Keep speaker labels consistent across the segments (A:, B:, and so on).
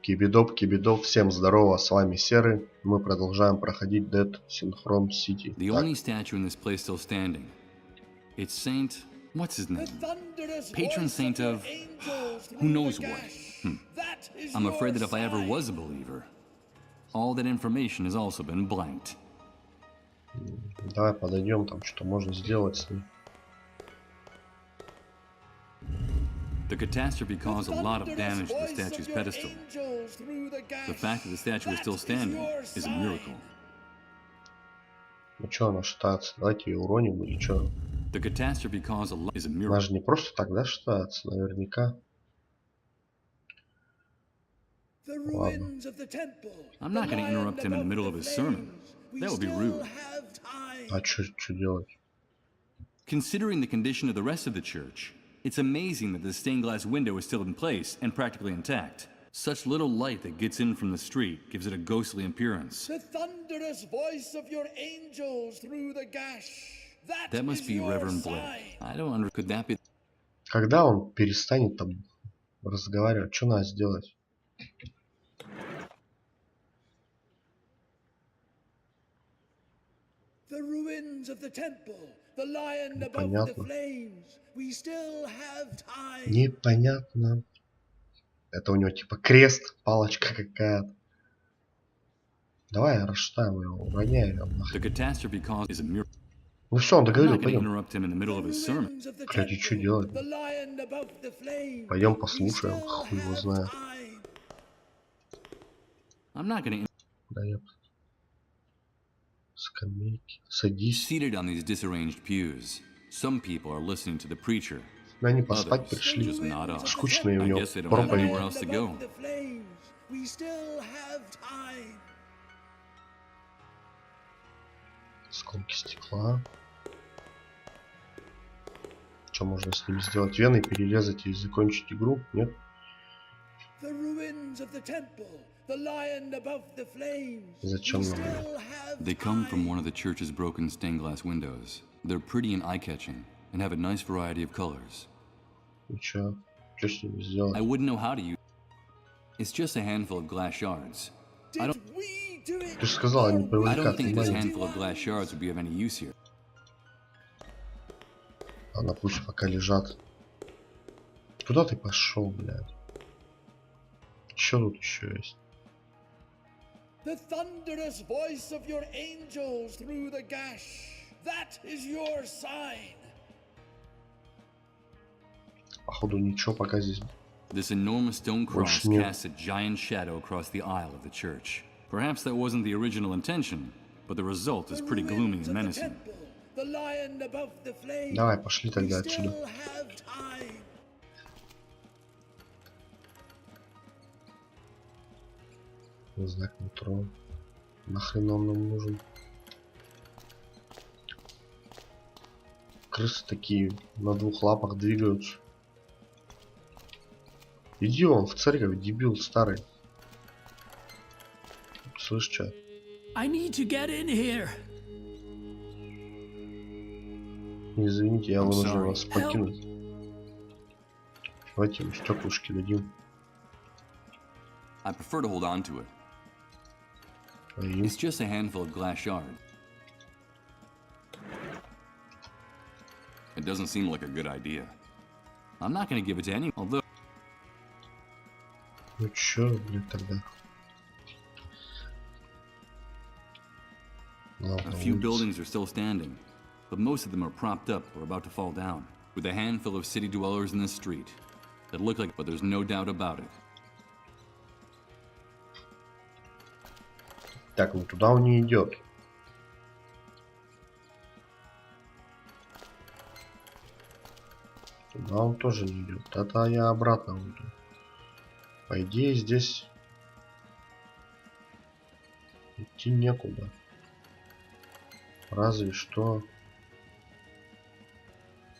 A: Кибидоп, всем здорово, с вами Серый. Мы продолжаем проходить Dead Synchronicity.
B: The only statue in this place still standing. It's Saint... what's his name? Patron saint of... who knows what. I'm afraid that if I ever was a believer, all that information has also been blanked.
A: Давай подойдем, там что можно сделать с ним.
B: The catastrophe caused a lot of damage to the statue's pedestal. The fact that the statue is still standing is a miracle.
A: Ну что, она шатается? Давайте ее уроним или что?
B: The catastrophe caused a lot is a
A: Она
B: miracle.
A: же не просто так, да, шатается, наверняка. Ладно.
B: I'm not going to interrupt him in the middle of his sermon. That would be rude.
A: А что делать?
B: Considering the condition of the rest of the church, it's amazing that the stained glass window is still in place and practically intact. Such little light that gets in from the street gives it a ghostly appearance.
C: The thunderous voice of your angels through the gash.
B: That must be Reverend Blake. I don't understand. Could that be?
A: Когда он перестанет там разговаривать, что надо сделать?
C: The ruins of the temple, the lion above the flames. We still have time.
A: Непонятно. Это у него типа крест, палочка какая-то. Давай расшатаем его, уроняем его нахрен. Ну все, он договорил, пойдем. Кстати, что делать? Пойдем послушаем, хуй его знает. Да я... Скамейки. Садись. Но они поспать пришли. Скучные у него проповеди. Осколки стекла. Что можно с ними сделать? Вены перерезать и закончить игру? Нет? Зачем нам это?
B: They come from one of the church's broken stained glass windows. They're pretty and eye-catching and have a nice variety of colors.
A: И что с ними сделать?
B: I wouldn't know how to use. It's just a handful of glass shards.
A: Ты же сказал, они привлекают внимание. Ладно, пусть пока лежат. Куда ты пошел, блядь? Что тут еще есть?
C: The thunderous voice of your angels through the gash. That is your sign.
A: Походу ничего пока здесь.
B: This enormous stone cross casts a giant shadow across the aisle of the church. Perhaps that wasn't the original intention, but the result is pretty gloomy and menacing.
A: Давай, пошли тогда отсюда. Знак метро. Нахрен он нам нужен? Крысы такие на двух лапах двигаются. Иди он в церковь, дебил старый. Слышь, что? Извините, я вынужден вас покинуть. Давайте ему стеклышки дадим.
B: I prefer to hold on to it. It's just a handful of glass shards. It doesn't seem like a good idea. I'm not going to give it to anyone, although...
A: Ну чё, блин, тогда?
B: A few buildings are still standing, but most of them are propped up or about to fall down, with a handful of city dwellers in the street that look like, but there's no doubt about it.
A: Так, ну туда он не идет. Туда он тоже не идет. Тогда я обратно уйду. По идее здесь идти некуда. Разве что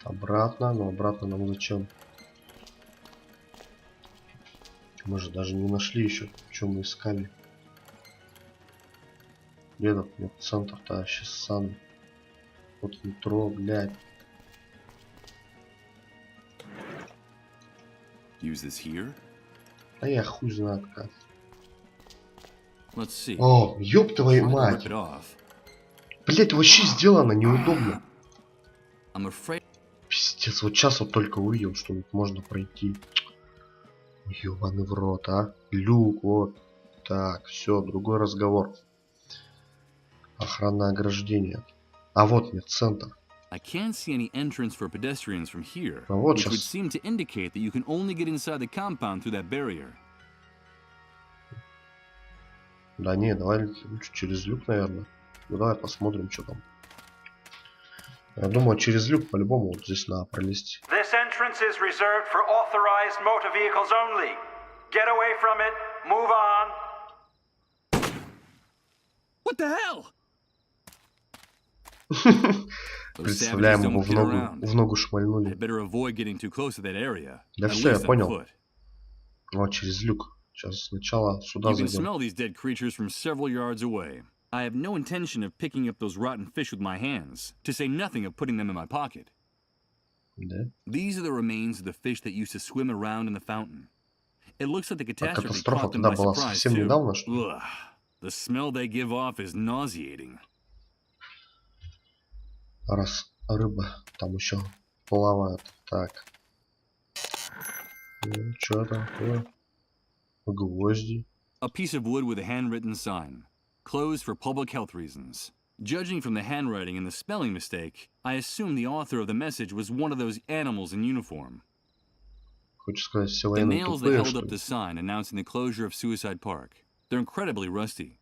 A: обратно, но обратно нам зачем? Мы же даже не нашли еще, что мы искали. Где этот центр-то вообще ссаный? Вот метро, блядь.
B: Use this here?
A: А я хуй знает как. О, ёб твою мать. Блять, вообще сделано неудобно. Пиздец, вот сейчас вот только увидел, что тут можно пройти. Ёбаный в рот, а. Люк, вот. Так, все, другой разговор. Охранное ограждение. А вот нет, центр.
B: I can't see any entrance for pedestrians from here,
A: А вот
B: which would
A: сейчас.
B: seem to indicate that you can only get inside the compound through that barrier.
A: Да не, давай лучше через люк, наверное. Ну давай посмотрим, что там. Я думаю, через люк по-любому вот здесь надо пролезть.
D: This entrance is reserved for authorized motor vehicles only. Get away from it. Move on.
B: What the hell?
A: Представляем, ему в ногу шмальнули. Да все, я понял. Вот через люк. Сейчас сначала сюда зайдем.
B: I have no intention of picking up those rotten fish with my hands, to say nothing of putting them in my pocket.
A: Да?
B: These are the remains of the fish that used to swim around in the fountain. It looks like the catastrophe
A: катастрофа
B: caught them
A: тогда
B: by
A: была
B: surprise
A: совсем недавно,
B: too.
A: что ли?
B: Ugh, the smell they give off is nauseating.
A: Раз рыба там еще плавает. Так. Ну, что там? Гвозди.
B: A piece of wood with a handwritten sign. Closed for public health reasons. Judging from the handwriting and the spelling mistake, I assume the author of the message was one of those animals in uniform.
A: Хочешь сказать, все
B: The
A: военные
B: nails that
A: тупые,
B: held
A: что
B: up
A: ли?
B: the sign announcing the closure of Suicide Park. They're incredibly rusty.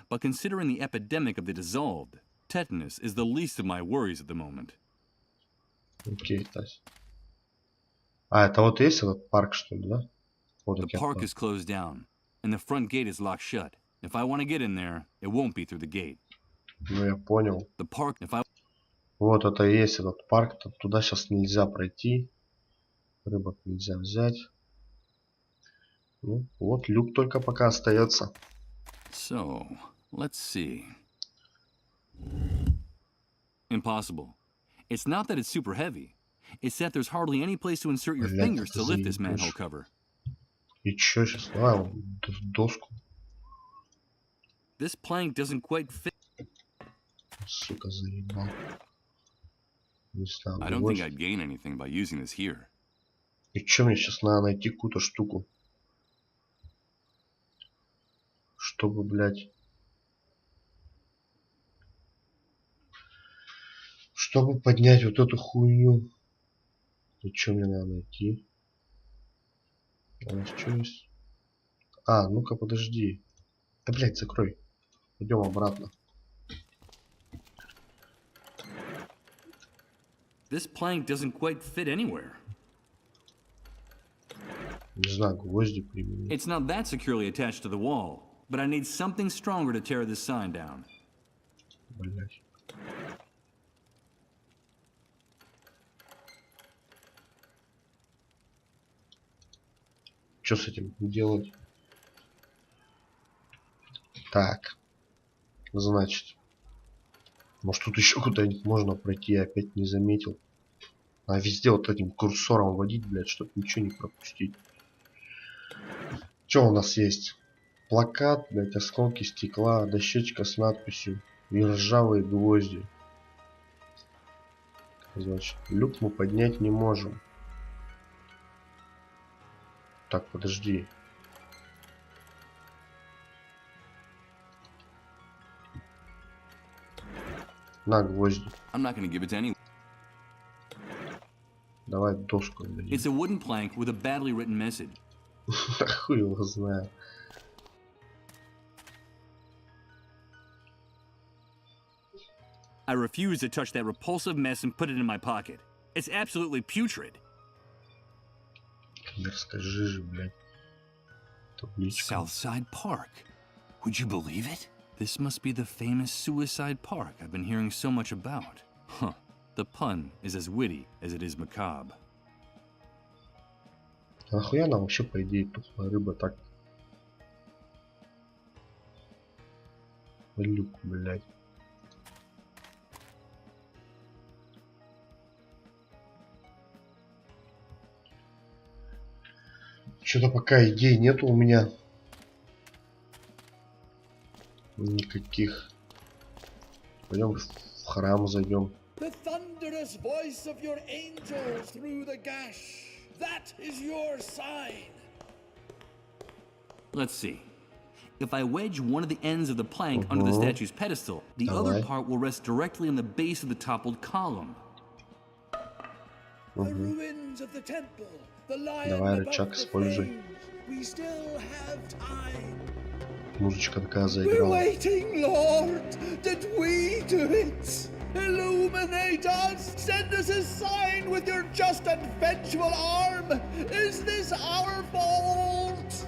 B: But considering the epidemic of the dissolved, tetanus is the least of my worries at the moment.
A: Окей, Тась. А, это вот есть этот парк, что ли, да? Вот
B: The park is closed down, and the front gate is locked shut. If I want to get in there, it won't be through the gate.
A: Ну, я понял.
B: The park, if I...
A: Вот это и есть этот парк. Туда сейчас нельзя пройти. Рыбок нельзя взять. Ну, вот люк только пока остается.
B: So, let's see. Impossible. It's not that it's super heavy. It's that there's hardly any place to insert your fingers to lift this manhole cover.
A: И чё сейчас? Давай доску.
B: This plank doesn't quite fit.
A: Сука, заебал. Не знаю,
B: I don't think I'd gain anything by using this here.
A: И чё мне сейчас надо найти какую-то штуку? Чтобы, блядь... Чтобы поднять вот эту хуйню. И чё мне надо найти? У нас что есть? А, ну-ка, подожди. Да, блядь, закрой. Идем обратно.
B: This plank doesn't quite fit anywhere.
A: Не знаю, гвозди применить.
B: It's not that securely attached to the wall, but I need something stronger to tear this sign down.
A: Блядь. Что с этим делать? Так. Значит. Может тут еще куда-нибудь можно пройти, я опять не заметил. А везде вот этим курсором водить, блядь, чтобы ничего не пропустить. Что у нас есть? Плакат, блядь, осколки стекла, дощечка с надписью и ржавые гвозди. Значит, люк мы поднять не можем. Так, подожди. На гвозди. Давай доску дадим.
B: It's a wooden plank with a badly written message.
A: Хуй его знаю.
B: I refuse to touch that repulsive mess and put it in my pocket. It's absolutely putrid.
A: Расскажи же, блядь. Табличка.
B: Southside Park. Would you believe it? This must be the famous Suicide Park I've been hearing so much about. Huh. The pun is as witty as it is macabre.
A: А нахуя нам вообще, по идее, тухлая рыба так? Люк, блядь. Что-то пока идей нету у меня. Никаких. Пойдем в храм зайдем.
C: The thunderous voice of your angels through the gash. That is your sign.
B: Let's see. If I wedge one of the ends of the plank under the statue's pedestal, the other part will rest directly on the base of the toppled column.
C: The ruins of the temple, the lion
A: Давай
C: above
A: рычаг
C: the
A: используй.
C: flames. We still have time.
A: Музычка такая
C: We're
A: заиграла.
C: waiting, Lord. Did we do it? Illuminate us. Send us a sign with your just and vengeful arm. Is this our fault?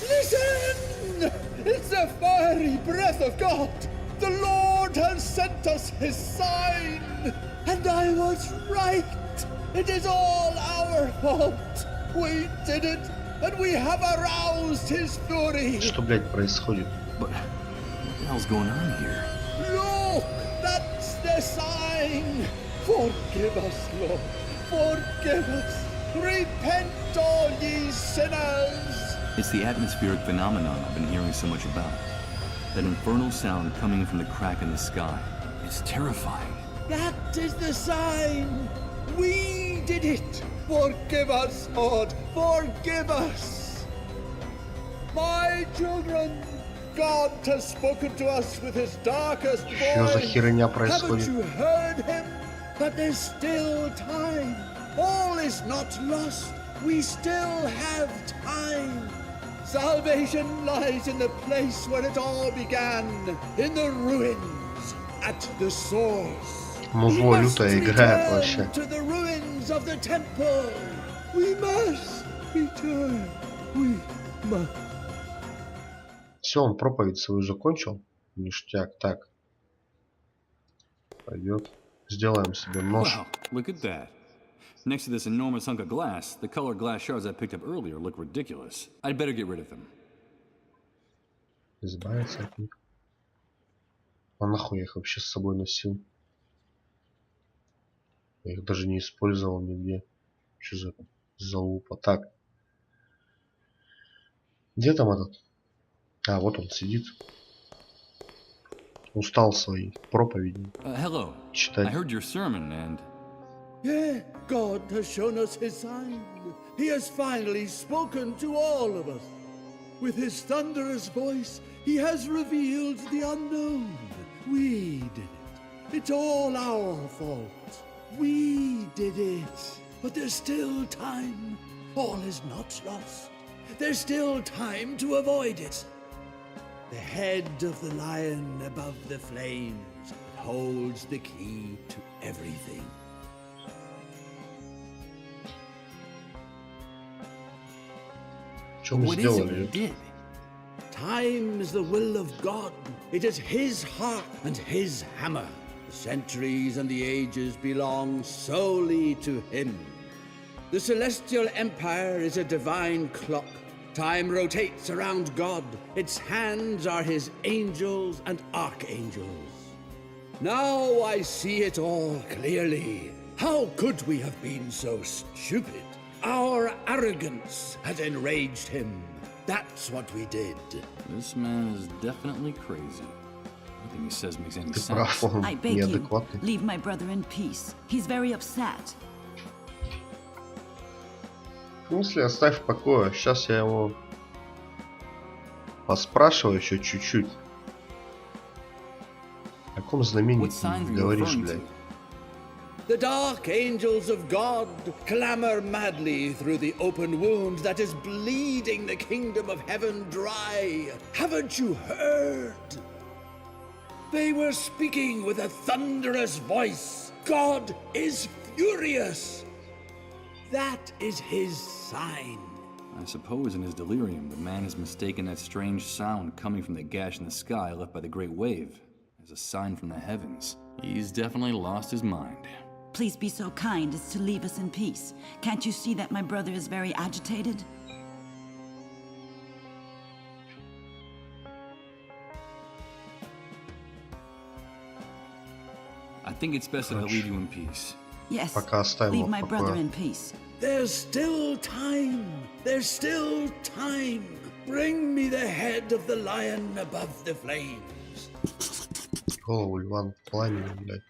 C: Listen! It's the fiery breath of God. The Lord has sent us his sign. And I was right. It is all our fault. We did it, and we have aroused his fury.
A: Что, блядь, происходит?
B: But what the hell's going on here?
C: Look, that's the sign. Forgive us, Lord. Forgive us. Repent, all ye sinners.
B: It's the atmospheric phenomenon I've been hearing so much about. That infernal sound coming from the crack in the sky. It's terrifying.
C: That is the sign. We did it. Forgive us, Lord. Forgive us. My children, God has spoken to us with his darkest
A: Что за
C: voice.
A: херня
C: Haven't
A: происходит?
C: you heard him? But there's still time. All is not lost. We still have time. Salvation lies in the place where it all began, in the ruins, at the source.
A: Музло лютое играет вообще.
C: To the ruins of the temple. We must return. We must.
A: Все, он проповедь свою закончил. Ништяк. Так. Пойдет. Сделаем себе нож.
B: Wow, look at that. Next to this enormous hunk of glass, the colored glass shards I picked up earlier look ridiculous. I'd better get rid of them.
A: Избавиться от них. А нахуй я их вообще с собой носил? Я их даже не использовал нигде. Что за залупа? Так. Где там этот? А, вот он сидит. Устал свои проповеди
B: Hello. I
A: читать.
B: heard your sermon and...
C: Yeah, God has shown us his sign. He has finally spoken to all of us. With his thunderous voice, he has revealed the unknown. We did it. It's all our fault. We did it. But there's still time. All is not lost. There's still time to avoid it. The head of the lion above the flames holds the key to everything.
A: Что мы
B: What is it we
A: сделали?
B: did?
C: Time is the will of God. It is his heart and his hammer. The centuries and the ages belong solely to him. The celestial empire is a divine clock. Time rotates around God. Its hands are his angels and archangels. Now I see it all clearly. How could we have been so stupid? Our arrogance had enraged him. That's what we did.
B: This man is definitely crazy. Nothing he says makes any
A: Ты
B: sense.
A: прав, он
E: I beg you,
A: неадекватный.
E: leave my brother in peace. He's very upset.
A: В смысле, оставь в покое. Сейчас я его поспрашиваю еще чуть-чуть. О каком знамении
B: What signs
A: ты
B: are you
A: говоришь,
B: referring
A: блядь?
B: to?
C: The dark angels of God clamor madly through the open wound that is bleeding the kingdom of heaven dry. Haven't you heard? They were speaking with a thunderous voice. God is furious. That is his sign.
B: I suppose in his delirium, the man has mistaken that strange sound coming from the gash in the sky left by the great wave as a sign from the heavens. He's definitely lost his mind.
E: Please be so kind as to leave us in peace. Can't you see that my brother is very agitated?
B: I think it's best that I leave you in peace.
E: Yes,
A: Пока оставим
E: leave
A: его
E: my
A: в
E: brother
A: покое.
E: in peace.
C: There's still time. There's still time. Bring me the head of the lion above the flames.
A: Голову льва над пламенем, блядь.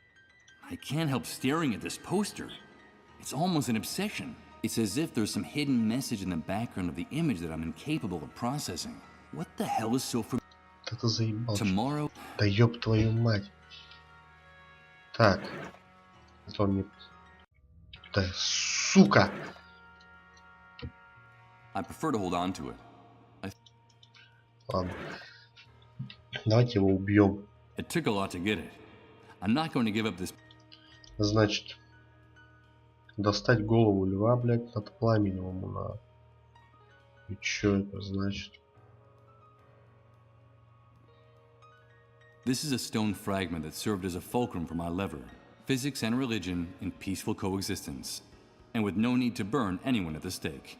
B: I can't help staring at this poster. It's almost an obsession. It's as if there's some hidden message in the background of the image that I'm incapable of processing. What the hell is so familiar?
A: Да ты заебал.
B: Tomorrow?
A: Да ёб твою мать. Так. Это он не... Да сука!
B: I prefer to hold on to it.
A: Ладно. Давайте его убьем.
B: It took a lot to get it. I'm not going to give up this.
A: Значит, достать голову льва, блядь, над пламенем ему надо. И чё это значит?
B: This is a stone fragment that served as a fulcrum for my lever. Physics and religion in peaceful coexistence. And with no need to burn anyone at the stake.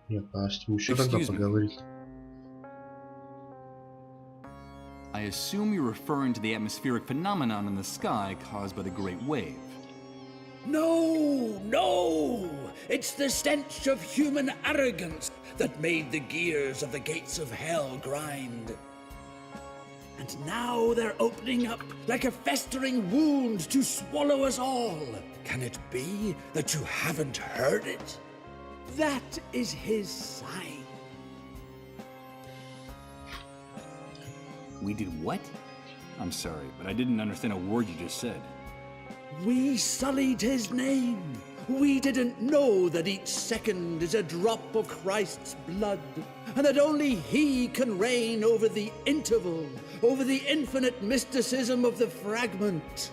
A: Нет, а с ним еще тогда
B: Excuse me.
A: поговорить.
B: I assume you're referring to the atmospheric phenomenon in the sky caused by the Great Wave.
C: No, no! It's the stench of human arrogance that made the gears of the gates of hell grind. And now they're opening up like a festering wound to swallow us all. Can it be that you haven't heard it? That is his sign.
B: We did what? I'm sorry, but I didn't understand a word you just said.
C: We sullied his name. We didn't know that each second is a drop of Christ's blood, and that only he can reign over the interval, over the infinite mysticism of the fragment.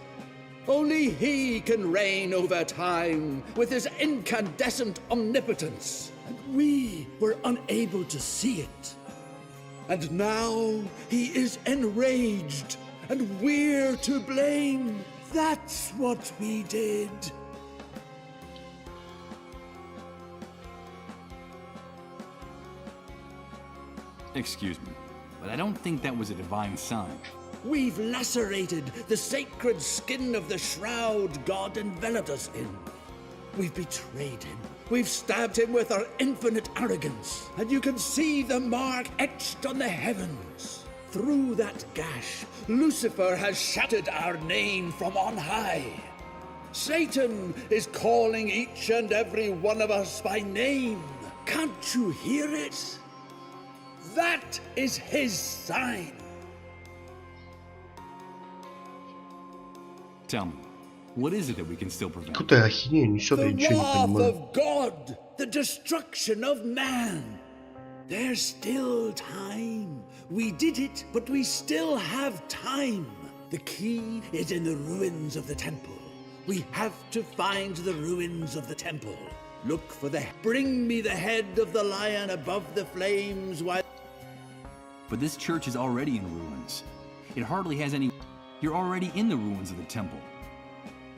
C: Only he can reign over time with his incandescent omnipotence, and we were unable to see it. And now he is enraged, and we're to blame. That's what we did.
B: Excuse me, but I don't think that was a divine sign.
C: We've lacerated the sacred skin of the shroud God enveloped us in. We've betrayed him. We've stabbed him with our infinite arrogance. And you can see the mark etched on the heavens. Through that gash, Lucifer has shattered our name from on high. Satan is calling each and every one of us by name. Can't you hear it? That is his sign.
B: Tell me, what is it that we can still prevent?
A: Какую-то ахинею несет, я
C: The
A: ничего не
C: wrath
A: понимаю.
C: of God, the destruction of man. There's still time. We did it, but we still have time. The key is in the ruins of the temple. We have to find the ruins of the temple. Look for the... Bring me the head of the lion above the flames while...
B: But this church is already in ruins. It hardly has any... You're already in the ruins of the temple.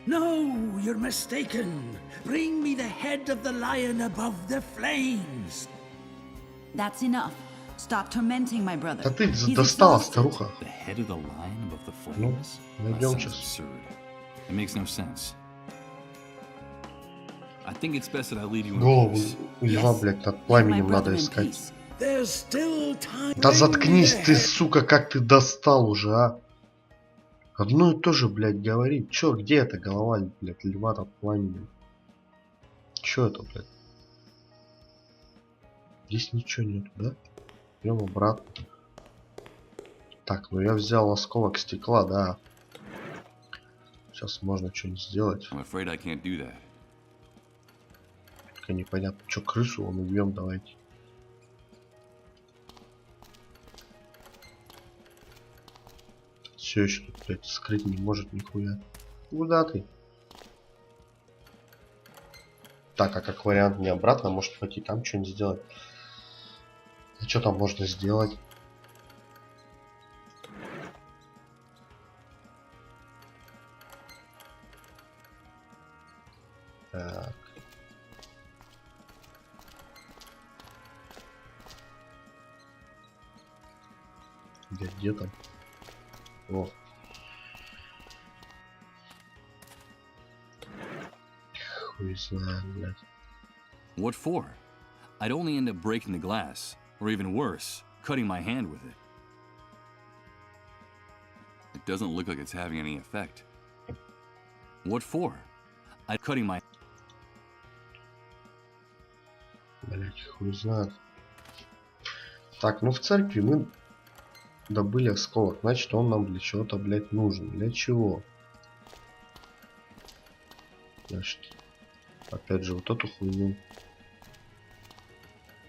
C: No, you're mistaken. Bring me the head of the lion above the flames.
E: That's enough. Stop tormenting my brother.
A: Да ты
E: He's
A: достала,
E: exhausted.
A: старуха.
B: The head of the lion above the flames?
A: Ну,
B: That
A: найдем
B: sounds
A: сейчас.
B: absurd. It makes no sense. I think it's best that I leave you in
A: Голову
B: peace.
A: льва,
E: Yes.
A: блядь, над
E: Leave my
A: пламенем
E: brother
A: надо
E: in
A: искать.
E: peace.
C: There's still time.
A: Да
C: Bring me
A: заткнись
C: the
A: ты,
C: head.
A: сука, как ты достал уже, а? Одно и то же, блядь, говорит. Чё, где эта голова, блядь, льва над пламенем? Чё это, блядь? Здесь ничего нет, да? Идем обратно. Так, ну я взял осколок стекла, да. Сейчас можно что-нибудь сделать.
B: I'm afraid I can't do that.
A: Только непонятно. Чё, крысу вон убьем, давайте. Все еще тут, блядь, скрыть не может нихуя. Куда ты? Так, а как вариант не обратно, может пойти там что-нибудь сделать. А что там можно сделать? Так. Где там? О. Хуй знает, блядь.
B: What for? I'd only end up breaking the glass, or even worse, cutting my hand with it. It doesn't look like it's having any effect. What for? I'm cutting my...
A: Блять, хуй знает. Так, ну в церкви мы добыли осколок. Значит, он нам для чего-то, блять, нужен. Для чего? Значит, опять же, вот эту хуйню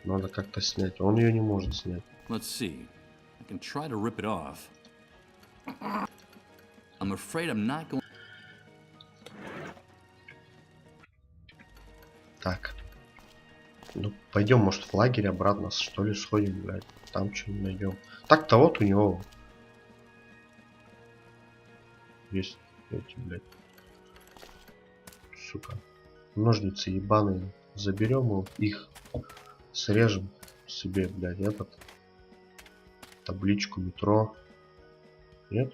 A: надо как-то снять. Он ее не может снять.
B: Let's see. I can try to rip it off. I'm afraid I'm not going...
A: Так. Ну, пойдем, может, в лагерь обратно, что ли, сходим, блядь. Там что-нибудь найдем. Так-то вот у него есть эти, блядь. Сука. Ножницы ебаные. Заберем их, срежем себе, блядь, этот. Табличку метро. Нет?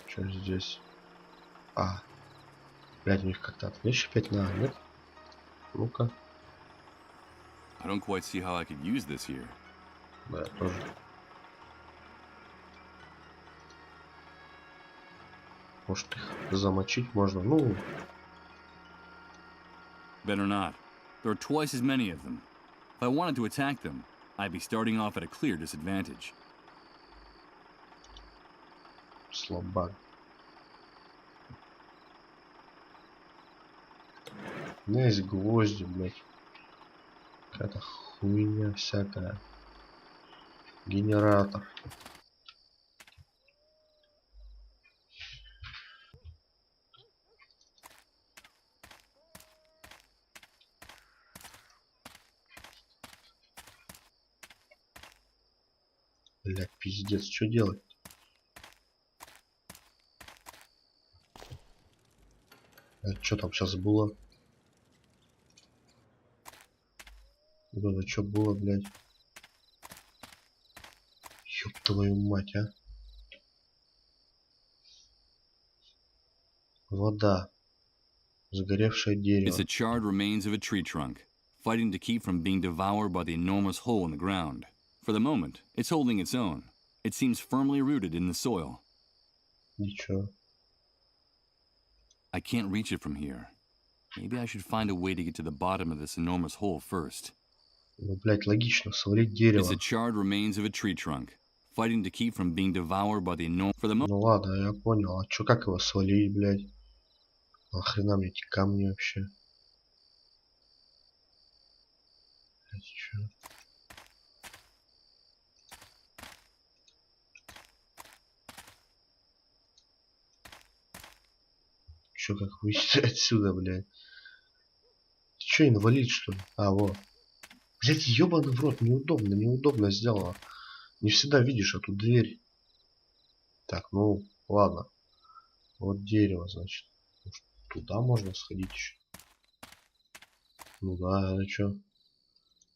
A: Что здесь? А. Блядь, у них как-то отвлечь опять надо, нет? Ну-ка.
B: I don't quite see how I could use this here.
A: Да, я тоже. Может их замочить можно? Ну.
B: Better not. There are twice as many of them. If I wanted to attack them, I'd be starting off at a clear disadvantage.
A: Слабак. У меня есть гвозди, блядь. Какая-то хуйня всякая. Генератор. Блядь, пиздец, что делать? Что там сейчас было? Вот это что было, блядь? Ёб твою мать, а? Вода. Загоревшее дерево.
B: It's the charred remains of a tree trunk, fighting to keep from being devoured by the enormous hole in the ground. For the moment, it's holding its own. It seems firmly rooted in the soil.
A: Ничего.
B: I can't reach it from here. Maybe I should find a way to get to the bottom of this enormous hole first.
A: Ну, блядь, логично, свалить дерево.
B: It's the charred remains of a tree trunk, fighting to keep from being devoured by the enormous... For the moment...
A: Ну ладно, я понял. А чё, как его свалить, блядь? Нахрена мне эти камни вообще? Блядь, чё? Чё, как выйти отсюда, блядь? Чё, инвалид, что ли? А, вот. Блядь, ёбаный в рот, неудобно, неудобно сделано. Не всегда видишь эту дверь. Так, ну, ладно. Вот дерево, значит. Может, туда можно сходить еще. Ну да, это чё?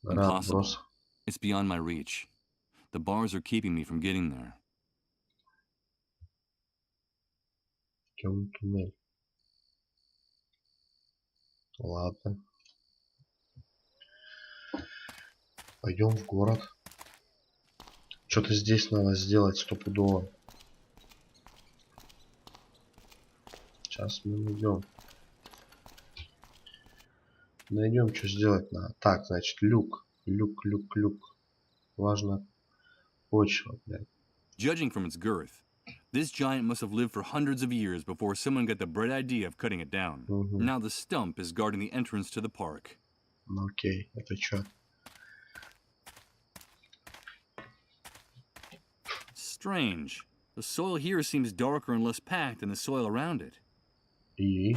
A: Гора отброс.
B: It's beyond my reach. The bars are keeping me from getting there.
A: Темный туннель. Ладно. Пойдем в город. Что-то здесь надо сделать стопудово. Сейчас мы найдем. Найдем, что сделать надо. Так, значит, люк. Люк. Важно почва, блядь.
B: Judging from its girth, this giant must have lived for hundreds of years before someone got the bright idea of cutting it down. Now the stump is guarding the entrance to the park.
A: Ну окей, это что?
B: Strange. The soil here seems darker and less packed than the soil around it.
A: И?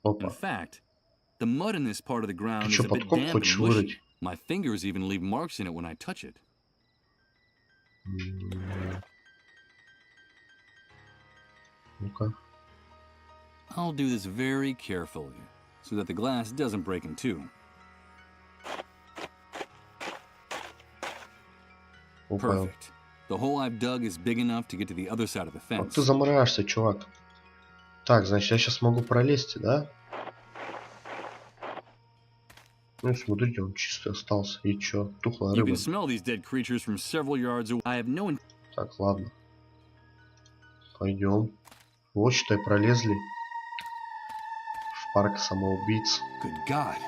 A: Опа.
B: In fact, the mud in this part of the ground is
A: Чё,
B: a bit
A: подкоп
B: damp
A: хочешь
B: and mushy.
A: вырыть?
B: My fingers even leave marks in it when I touch it.
A: Ну-ка.
B: I'll do this very carefully, so that the glass doesn't break in two.
A: Опа.
B: Perfect. The hole I've dug is big enough to get to the other side of the
A: Вот
B: fence.
A: ты замораешься, чувак. Так, значит, я сейчас могу пролезть, да? Ну, смотрите, он чистый остался. И чё? Тухлая
B: You
A: рыба.
B: can smell these dead creatures from several yards away. I have no.
A: Так, ладно. Пойдем. Вот, считай, пролезли в парк самоубийц.
B: Good God.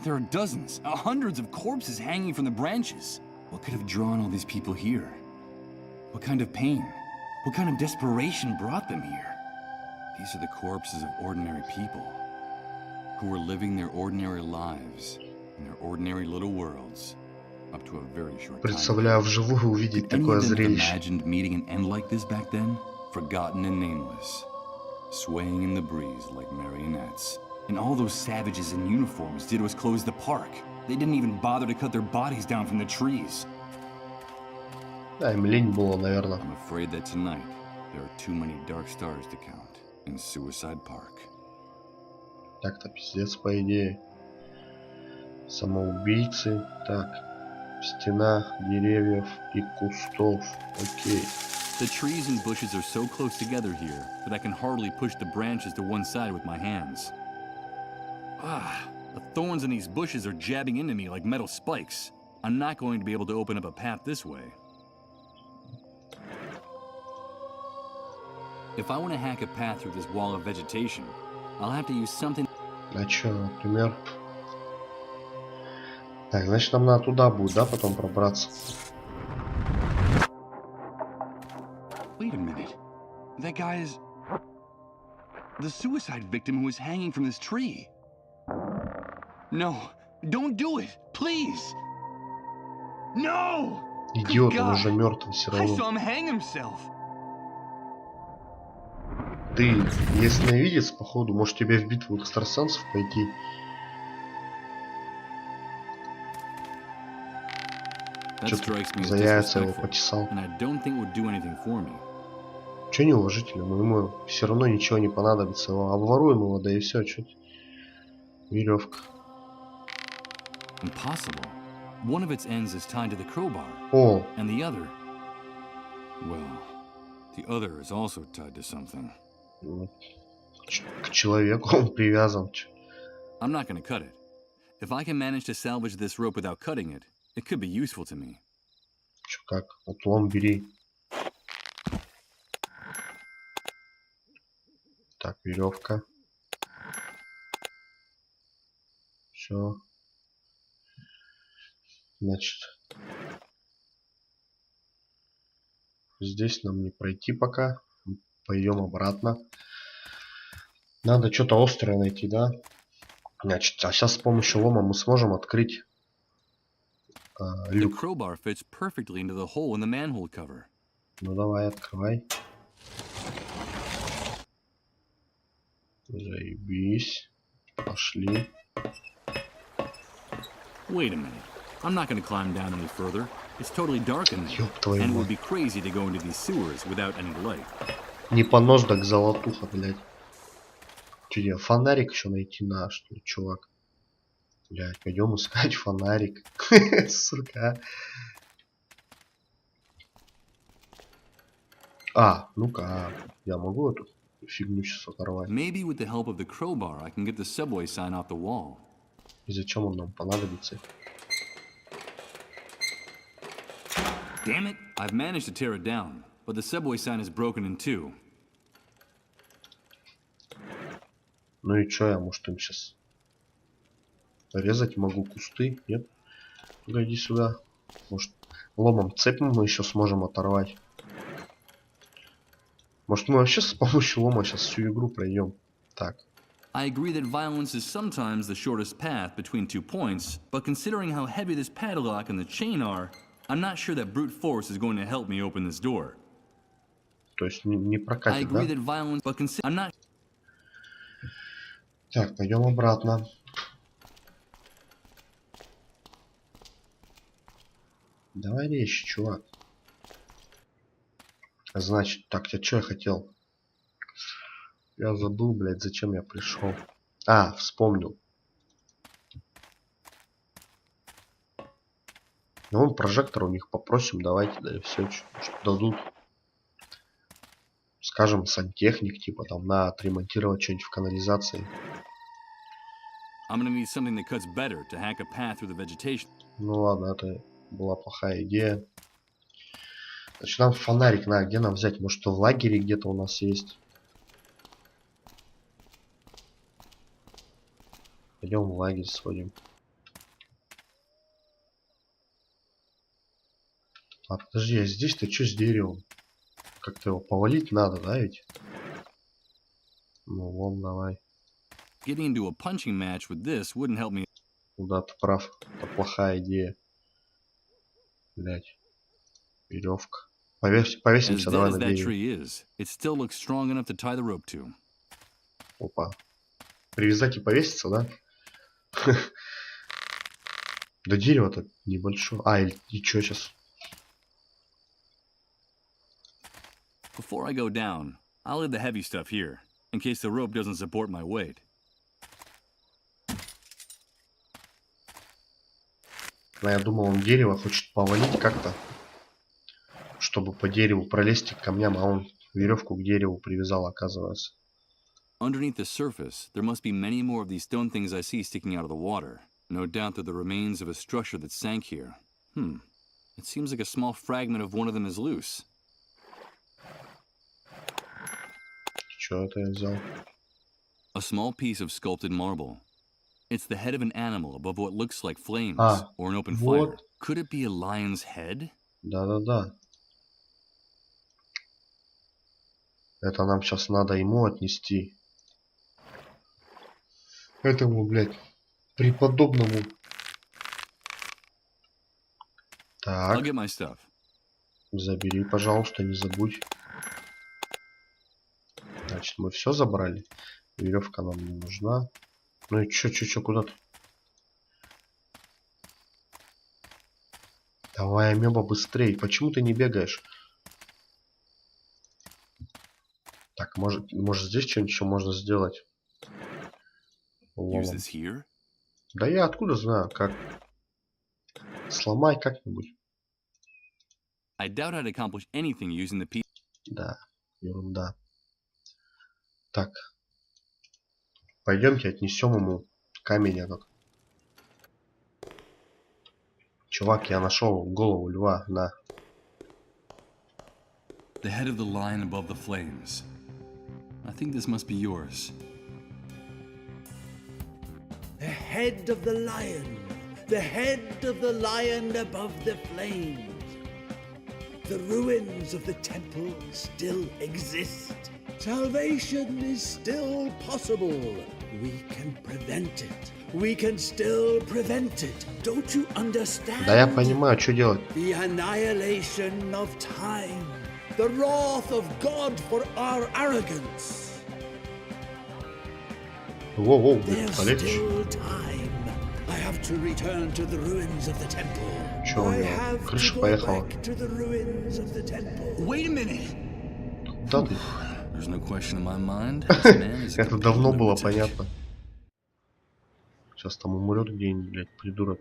B: There are dozens, hundreds of corpses hanging from the branches. What could have drawn all these people here? What kind of pain? What kind of desperation brought them here? These are the corpses of ordinary people who were living their ordinary lives in their ordinary little worlds up to a very short time.
A: Представляю вживую увидеть
B: Could any
A: такое
B: of them have
A: зрелище.
B: imagined meeting an end like this back then? Forgotten and nameless, swaying in the breeze like marionettes. And all those savages in uniforms did was close the park. They didn't even bother to cut their bodies down from the trees.
A: Да, им лень было, наверное.
B: I'm afraid that tonight there are too many dark stars to count in Suicide Park.
A: Так-то пиздец, по идее. Самоубийцы. Так. Стена деревьев и кустов. Окей.
B: The trees and bushes are so close together here that I can hardly push the branches to one side with my hands. The thorns in these bushes are jabbing into me like metal spikes. I'm not going to be able to open up a path this way. If I want to hack a path through this wall of vegetation, I'll have to use something.
A: А чё, например? Так, значит, нам надо туда будет, да, потом пробраться.
B: Wait a minute. That guy is the suicide victim who was hanging from this tree. No, don't do it, please. No!
A: Идиот, он уже мертв все
B: I saw
A: равно.
B: him hang himself.
A: Ты, если видец, походу, может тебе в битву экстрасенсов пойти.
B: That strikes me as
A: За яйца его
B: disrespectful,
A: почесал.
B: and I don't think it would do anything for me.
A: Че неуважительно, ему все равно ничего не понадобится. Его обворуем его, да и все, чё. Веревка.
B: Impossible. One of its ends is tied to the crowbar,
A: О,
B: and the other, well, the other is also tied to something.
A: ну, к человеку он привязан.
B: I'm not going to cut it. If I can manage to salvage this rope without cutting it, it could be useful to me.
A: Чё, как? Отлом бери. Так, веревка. Все. Значит, здесь нам не пройти пока. Пойдем обратно. Надо что-то острое найти, да? Значит, а сейчас с помощью лома мы сможем открыть
B: The
A: люк.
B: crowbar fits perfectly into the hole in the manhole cover.
A: Ну давай, открывай. Заебись. Пошли.
B: Wait a minute. I'm not going to climb down any further. It's totally dark in there,
A: Ёб твою
B: and it would
A: мать.
B: be crazy to go into these sewers without any light.
A: Не понос, так золотуха, блядь. Че, тебе фонарик еще найти надо, что ли, чувак? Блядь, пойдем искать фонарик. Сука. Ну-ка, я могу эту фигню сейчас оторвать?
B: Maybe with the help of the crowbar, I can get the subway sign off the wall.
A: И зачем он нам понадобится?
B: Damn it! I've managed to tear it down, but the subway sign is broken in two.
A: Ну и чё, я, может, им сейчас резать могу кусты? Нет? Ну-ка, иди сюда. Может, ломом цепь мы еще сможем оторвать? Может, мы вообще с помощью лома сейчас всю игру пройдем? Так.
B: I agree that violence is sometimes the shortest path between 2 points, but considering how heavy this padlock and the chain are, I'm not sure that brute force is going to help me open this door.
A: То есть не
B: I
A: прокатит, да?
B: agree that violence, but I'm not.
A: Так, пойдем обратно. Давай речь, чувак. Значит, так, я что я хотел? Я забыл, блядь, зачем я пришел. Вспомнил. Ну, прожектор у них попросим, давайте, да и все, что дадут. скажем, сантехник, типа там на отремонтировать что-нибудь в канализации.
B: I'm gonna need something that cuts better to hack a path through the vegetation.
A: Ну ладно, это была плохая идея. Значит, нам фонарик надо. Где нам взять? Может, в лагере где-то у нас есть? Пойдем в лагерь сходим. А подожди, а здесь-то что с деревом? Как-то его повалить надо, да ведь? Ну вон, давай.
B: Getting into a punching match with this wouldn't help me.
A: Ну да, ты прав. Это плохая идея. Блять. Веревка.
B: As
A: Повесимся,
B: dead
A: давай
B: as
A: на
B: that
A: дереве.
B: tree is, it still looks strong enough to tie the rope to.
A: Опа. Привязать и повеситься, да? Да дерево-то небольшое. А, и чё сейчас?
B: Before I go down, I'll leave the heavy stuff here, in case the rope doesn't support my weight.
A: Ну, я думал, он дерево хочет повалить как-то, чтобы по дереву пролезть к камням, а он веревку к дереву привязал, оказывается.
B: Underneath the surface, there must be many more of these stone things I see sticking out of the water. No doubt they're the remains of a structure that sank here. It seems like a small fragment of one of them is loose.
A: Чё это я взял?
B: A small piece of sculpted marble. It's the head of an animal above what looks like flames or an open fire.
A: Вот.
B: Could it be a lion's head?
A: Да-да-да. Это нам сейчас надо ему отнести. Этому, блядь, преподобному.
B: I'll
A: Так,
B: get my stuff.
A: забери, пожалуйста, не забудь. Значит, мы все забрали. Веревка нам не нужна. Ну и чё, куда ты? Давай, амеба, быстрей. Почему ты не бегаешь? Так, может здесь что-нибудь еще можно сделать?
B: Use
A: Ломом.
B: this here?
A: Да я откуда знаю, как? Сломай как-нибудь.
B: I doubt I'd accomplish anything using the piece.
A: Да, ерунда. Так. Пойдемте отнесем ему камень этот. Чувак, я нашел голову льва, на.
B: The head of the lion above the flames. I think this must be yours.
C: The head of the lion. The head of the lion above the flames. The ruins of the temple still exist. Salvation is still possible. We can prevent it. We can still prevent it. Don't you understand?
A: Да я понимаю, что делать.
C: The annihilation of time. The wrath of God for our arrogance.
A: Воу, блин,
C: There's
A: полегче.
C: still time. I have to return to the ruins of the temple.
A: Чё у
C: I
A: него?
C: have
A: Крыша
C: to go
A: поехала.
C: back to the ruins of the temple.
B: Wait a minute!
A: Да ты.
B: There's no question in my mind. This man is a
A: Это
B: complete
A: давно было
B: lunatic.
A: понятно. Сейчас там умрет где-нибудь, блядь, придурок.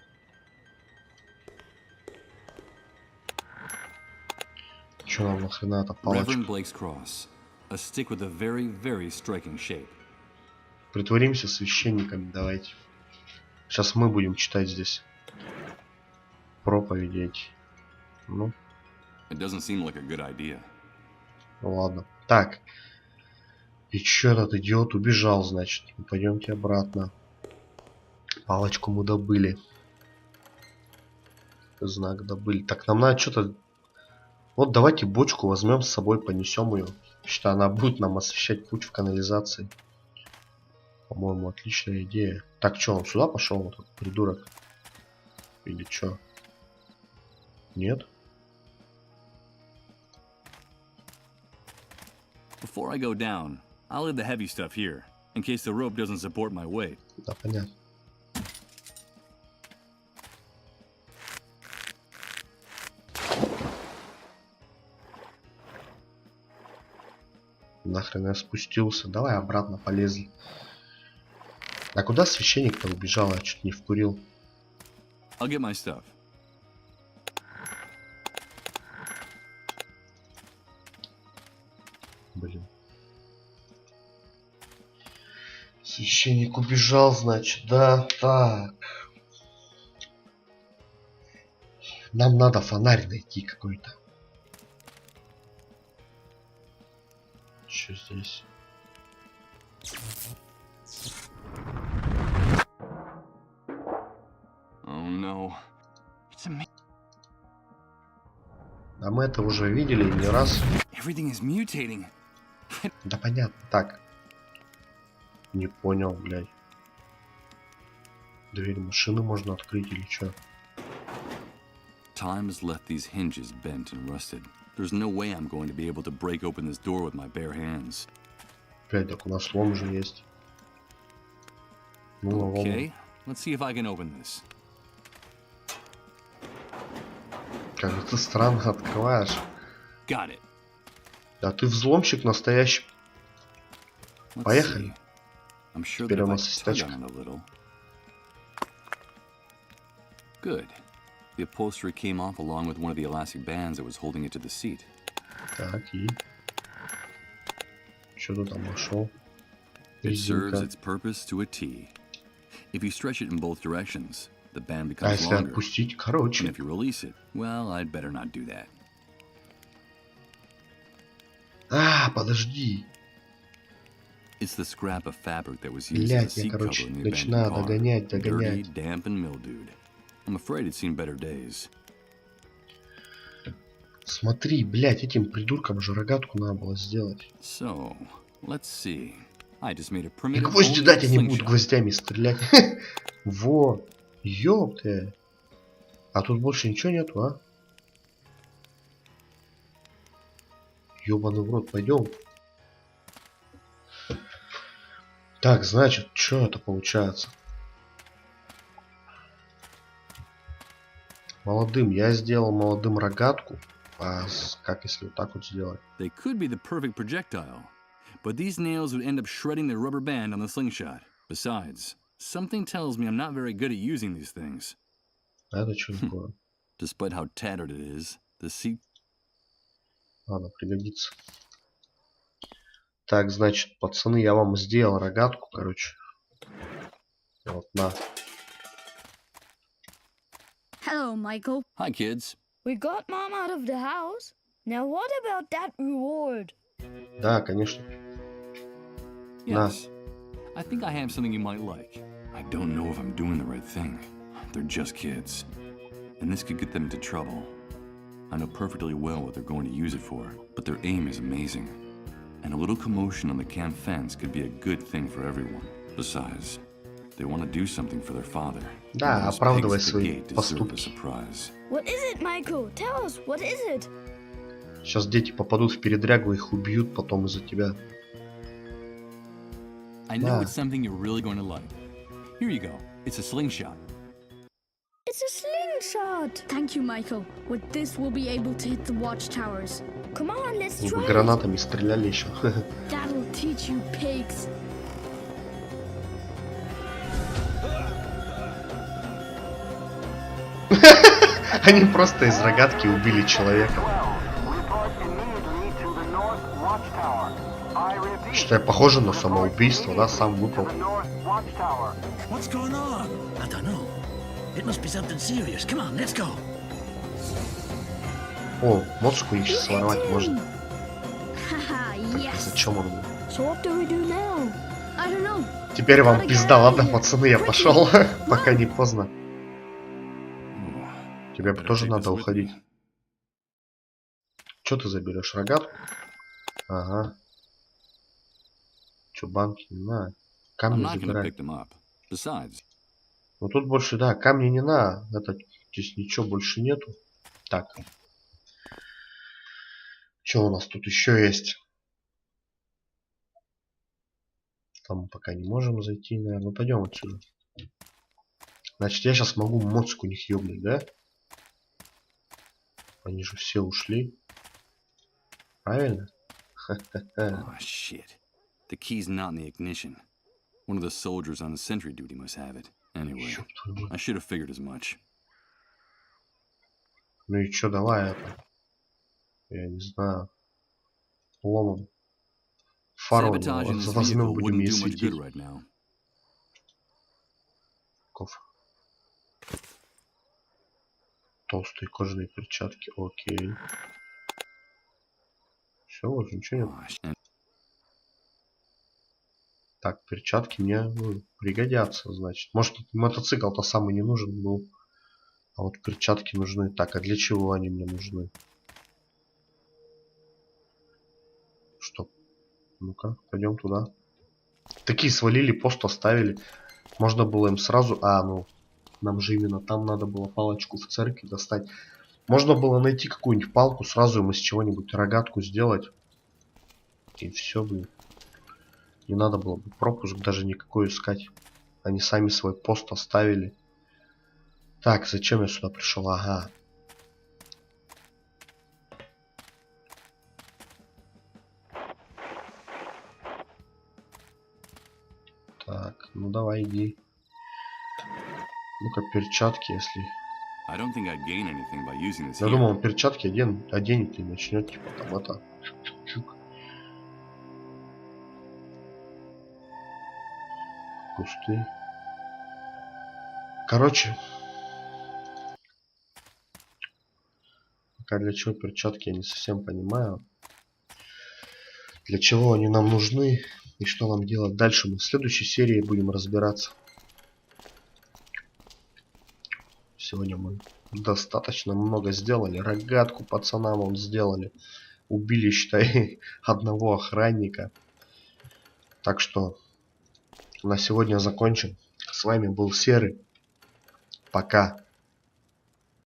A: Чё нам нахрена эта палочка?
B: Reverend Blake's cross. A stick with a very, very striking shape.
A: Притворимся священниками, давайте. Сейчас мы будем читать здесь проповеди эти. Ну,
B: It doesn't seem like a good idea.
A: ладно. Так. И чё этот идиот убежал, значит? Пойдемте обратно. Палочку мы добыли. Знак добыли. Так, нам надо что-то... Вот давайте бочку возьмем с собой, понесем ее. Что она будет нам освещать путь в канализации. По-моему, отличная идея. Так, что, он сюда пошел, вот этот придурок? Или что? Нет?
B: Before I go down, I'll leave the heavy stuff here, in case the rope doesn't support my weight.
A: Да, понятно. Нахрен я спустился. Давай обратно полезли. А куда священник-то убежал? Я чуть не вкурил.
B: I'll get my stuff.
A: Блин. Священник убежал, значит, да? Так. Нам надо фонарь найти какой-то. Что здесь?
B: Oh no. It's a
A: А мы это уже видели не раз.
B: Everything is mutating.
A: Да понятно. Так. Не понял, блядь. Дверь машины можно открыть или что?
B: Time has left these hinges bent and rusted. There's no way I'm going to be able to break open this door with my bare hands.
A: Опять, так у нас лом же есть. Ну, лом.
B: Okay, let's see if I can open this.
A: Как же ты странно открываешь.
B: Got it.
A: Да ты взломщик настоящий.
B: Let's
A: Поехали.
B: see. I'm sure
A: Теперь
B: that
A: у
B: if I
A: нас есть
B: tug
A: тачка.
B: on it a little. Good. The upholstery came off along with one of the elastic bands that was holding it to the seat.
A: Так, и... Что ты там нашел?
B: It serves
A: Резинка.
B: its purpose to a T. If you stretch it in both directions, the band
A: А
B: becomes
A: если
B: longer.
A: отпустить?
B: And
A: Короче.
B: if you release it, well, I'd better not do that.
A: А, подожди.
B: It's the scrap of fabric that was used as a
A: Блять, я,
B: seat cover
A: короче,
B: in the abandoned
A: начинаю
B: car.
A: догонять,
B: Dirty,
A: догонять.
B: damp, and mildewed. I'm afraid it's seen better days.
A: Смотри, блять, этим придуркам же рогатку надо было сделать.
B: So, let's see. I just made a
A: И
B: primitive
A: гвозди
B: old
A: дать, они будут
B: slingshot.
A: гвоздями стрелять. Во. Ёпты. А тут больше ничего нету, а? Ёбаный в рот, пойдем. Так, значит, что это получается? Молодым. Я сделал молодым рогатку. А как если вот так вот сделать?
B: They could be the perfect projectile, but these nails would end up shredding the rubber band on the slingshot. Besides, something tells me I'm not very good at using these things.
A: А это что такое?
B: Despite how tattered it is, the seat...
A: Ладно, пригодится. Так, значит, пацаны, я вам сделал рогатку, короче. Вот, на.
F: Hello, Michael.
B: Hi, kids.
F: We got Mom out of the house. Now what about that reward?
A: Да, конечно. На.
B: Yes. I think I have something you might like. I don't know if I'm doing the right thing. They're just kids. And this could get them into trouble. I know perfectly well what they're going to use it for, but their aim is amazing. And a little commotion on the camp fence could be a good thing for everyone. Besides, they want to do something for their father.
A: Да,
B: And those
A: оправдывай
B: pigs at the
A: свои
B: gate deserve a
A: поступки.
B: surprise.
F: What is it, Michael? Tell us, what is it?
A: Сейчас дети попадут в передрягу, их убьют потом из-за тебя.
B: I know
A: Да.
B: it's something you're really going to like. Here you go. It's a slingshot.
F: It's a slingshot. Thank you, Michael. With this, we'll be able to hit the watchtowers. Come on, let's
A: Вы бы
F: try it.
A: гранатами стреляли еще.
F: That'll teach you, pigs.
A: Они просто из рогатки убили человека.
D: Report immediately to the North Watchtower. I repeat,
A: Что я похоже на самоубийство, да, сам выпал.
D: the North Watchtower.
G: What's going on? I don't know. It must be something serious. Come on, let's go.
A: О, мозжку их сейчас своровать можно.
F: Haha, yes.
A: Зачем он мне?
F: So what do we do now? I don't know.
A: Теперь вам пизда, ладно, пацаны, я пошел, пока не поздно. Тебе
B: Better
A: тоже
B: take
A: надо
B: this with
A: уходить.
B: me.
A: Че ты заберешь? Рогатку? Ага. Че, банки? Не на.
B: I'm
A: Камни
B: not going to
A: забирай.
B: pick them up. Besides,
A: Ну тут больше, да, камни не на. Это, здесь ничего больше нету. Так. Что у нас тут еще есть? Там пока не можем зайти, наверное. Ну пойдем отсюда. Значит, я сейчас могу мозг у них ёбнуть, да? Они же все ушли. Правильно? Ха-ха-ха.
B: oh shit. The key's not in the ignition. One of the soldiers on the sentry duty must have it. Anyway,
A: Ёб твою мать.
B: I should have figured as much.
A: Ну и чё, давай это. Я не знаю. Ломом. Фару
B: Sabotaging this
A: возьмем,
B: vehicle
A: будем
B: wouldn't
A: ей
B: do much good
A: светить.
B: right now.
A: навыков. Толстые кожаные перчатки. Окей. Все, вот ничего нет. Так, перчатки мне пригодятся, значит. Может, мотоцикл-то самый не нужен был. А вот перчатки нужны. Так, а для чего они мне нужны? Что? Ну-ка, пойдем туда. Такие свалили, пост оставили. Можно было им сразу... А, ну, нам же именно там надо было палочку в церкви достать. Можно было найти какую-нибудь палку, сразу им из чего-нибудь рогатку сделать. И все, блин. Не надо было бы пропуск даже никакой искать. Они сами свой пост оставили. Так, зачем я сюда пришел? Ага. Так, ну давай, иди. Ну-ка, перчатки, если...
B: I don't think I'd gain anything by using this
A: Я
B: here.
A: думал, он перчатки оденет и начнет, типа, там это... Чук. Кусты. Короче. Пока для чего перчатки, я не совсем понимаю. Для чего они нам нужны и что нам делать дальше, мы в следующей серии будем разбираться. Сегодня мы достаточно много сделали. Рогатку пацанам он сделали. Убили, считай, одного охранника. Так что на сегодня закончим. С вами был Серый. Пока.